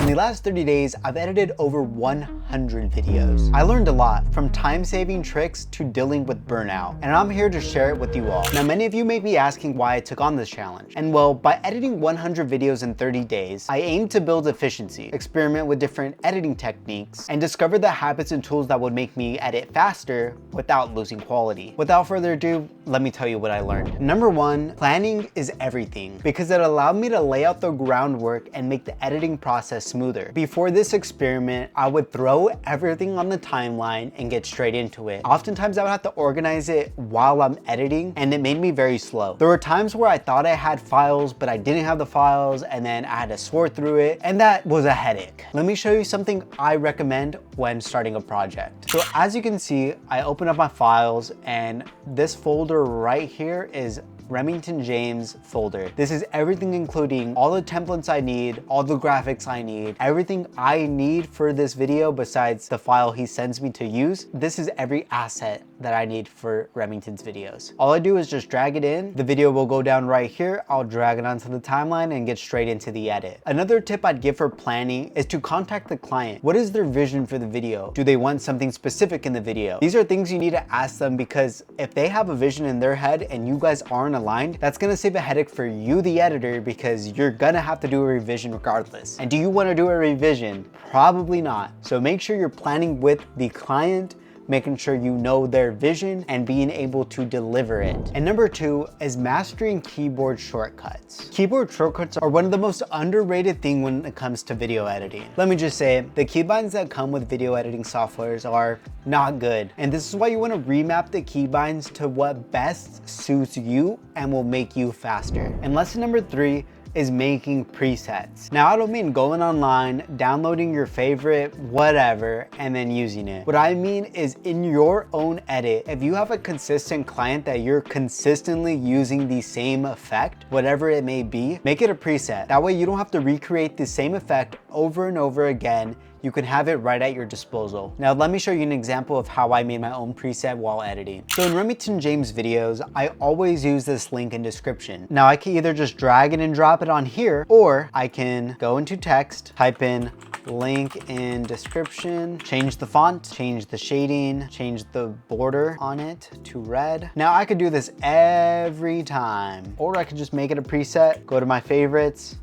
In the last 30 days, I've edited over 100 videos. I learned a lot, from time-saving tricks to dealing with burnout, and I'm here to share it with you all. Now, many of you may be asking why I took on this challenge. And well, by editing 100 videos in 30 days, I aim to build efficiency, experiment with different editing techniques, and discover the habits and tools that would make me edit faster without losing quality. Without further ado, let me tell you what I learned. Number one, planning is everything, because it allowed me to lay out the groundwork and make the editing process smoother. Before this experiment, I would throw everything on the timeline and get straight into it. Oftentimes I would have to organize it while I'm editing, and it made me very slow. There were times where I thought I had files, but I didn't have the files, and then I had to sort through it, and that was a headache. Let me show you something I recommend when starting a project. So as you can see, I open up my files, and this folder right here is Remington James folder. This is everything, including all the templates I need, all the graphics I need, everything I need for this video besides the file he sends me to use. This is every asset that I need for Remington's videos. All I do is just drag it in. The video will go down right here. I'll drag it onto the timeline and get straight into the edit. Another tip I'd give for planning is to contact the client. What is their vision for the video? Do they want something specific in the video? These are things you need to ask them, because if they have a vision in their head and you guys aren't aligned, that's gonna save a headache for you, the editor, because you're gonna have to do a revision regardless. And do you wanna do a revision? Probably not. So make sure you're planning with the client, making sure you know their vision and being able to deliver it. And number two is mastering keyboard shortcuts. Keyboard shortcuts are one of the most underrated things when it comes to video editing. Let me just say, the keybinds that come with video editing softwares are not good. And this is why you want to remap the keybinds to what best suits you and will make you faster. And lesson number three is making presets. Now, I don't mean going online, downloading your favorite whatever, and then using it. What I mean is in your own edit, if you have a consistent client that you're consistently using the same effect, whatever it may be, make it a preset. That way you don't have to recreate the same effect over and over again. You can have it right at your disposal. Now, let me show you an example of how I made my own preset while editing. So in Remington James videos, I always use this link in description. Now, I can either just drag it and drop it on here, or I can go into text, type in link in description, change the font, change the shading, change the border on it to red. Now, I could do this every time, or I could just make it a preset, go to my favorites,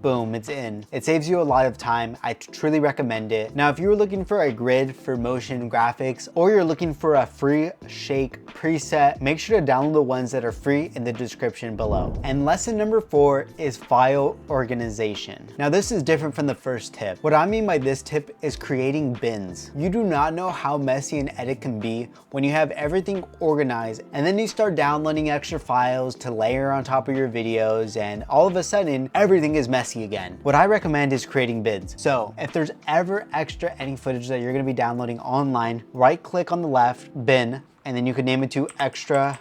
boom, it's in. It saves you a lot of time. I truly recommend it. Now, if you're looking for a grid for motion graphics, or you're looking for a free shake preset, make sure to download the ones that are free in the description below. And lesson number four is file organization. Now, this is different from the first tip. What I mean by this tip is creating bins. You do not know how messy an edit can be when you have everything organized, and then you start downloading extra files to layer on top of your videos, and all of a sudden, everything is messy again. What I recommend is creating bins. So if there's ever extra any footage that you're gonna be downloading online, right click on the left, bin, and then you can name it to extra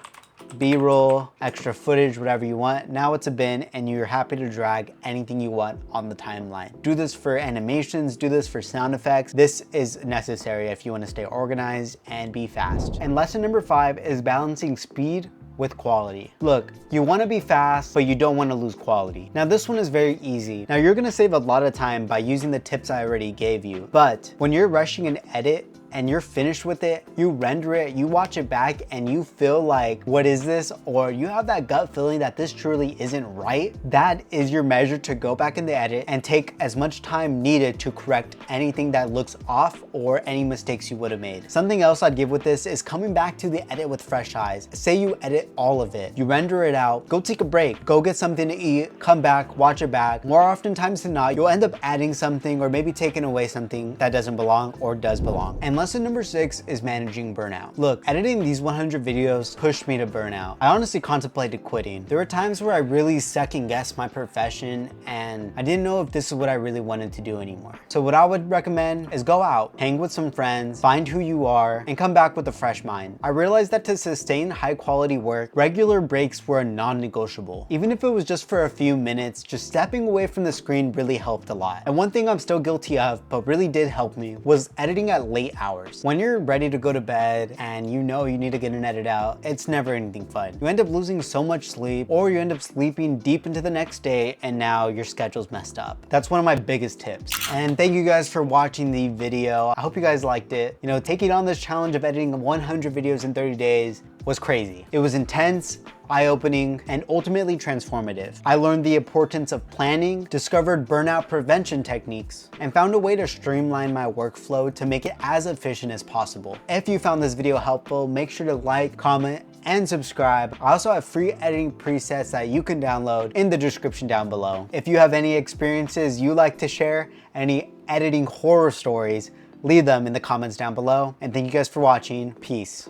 B-roll, extra footage, whatever you want. Now it's a bin, and you're happy to drag anything you want on the timeline. Do this for animations, do this for sound effects. This is necessary if you want to stay organized and be fast. And lesson number five is balancing speed with quality. Look, you want to be fast, but you don't want to lose quality. Now, this one is very easy. Now, you're going to save a lot of time by using the tips I already gave you. But when you're rushing an edit and you're finished with it, you render it, you watch it back, and you feel like, what is this? Or you have that gut feeling that this truly isn't right. That is your measure to go back in the edit and take as much time needed to correct anything that looks off or any mistakes you would have made. Something else I'd give with this is coming back to the edit with fresh eyes. Say you edit all of it, you render it out, go take a break, go get something to eat, come back, watch it back. More often times than not, you'll end up adding something or maybe taking away something that doesn't belong or does belong. And lesson number six is managing burnout. Look, editing these 100 videos pushed me to burnout. I honestly contemplated quitting. There were times where I really second guessed my profession, and I didn't know if this is what I really wanted to do anymore. So what I would recommend is go out, hang with some friends, find who you are, and come back with a fresh mind. I realized that to sustain high quality work, regular breaks were non-negotiable. Even if it was just for a few minutes, just stepping away from the screen really helped a lot. And one thing I'm still guilty of, but really did help me, was editing at late hours. hours. When you're ready to go to bed and you know you need to get an edit out, it's never anything fun. You end up losing so much sleep, or you end up sleeping deep into the next day and now your schedule's messed up. That's one of my biggest tips. And thank you guys for watching the video. I hope you guys liked it. You know, taking on this challenge of editing 100 videos in 30 days was crazy. It was intense, eye-opening, and ultimately transformative. I learned the importance of planning, discovered burnout prevention techniques, and found a way to streamline my workflow to make it as efficient as possible. If you found this video helpful, make sure to like, comment, and subscribe. I also have free editing presets that you can download in the description down below. If you have any experiences you like to share, any editing horror stories, leave them in the comments down below. And thank you guys for watching. Peace.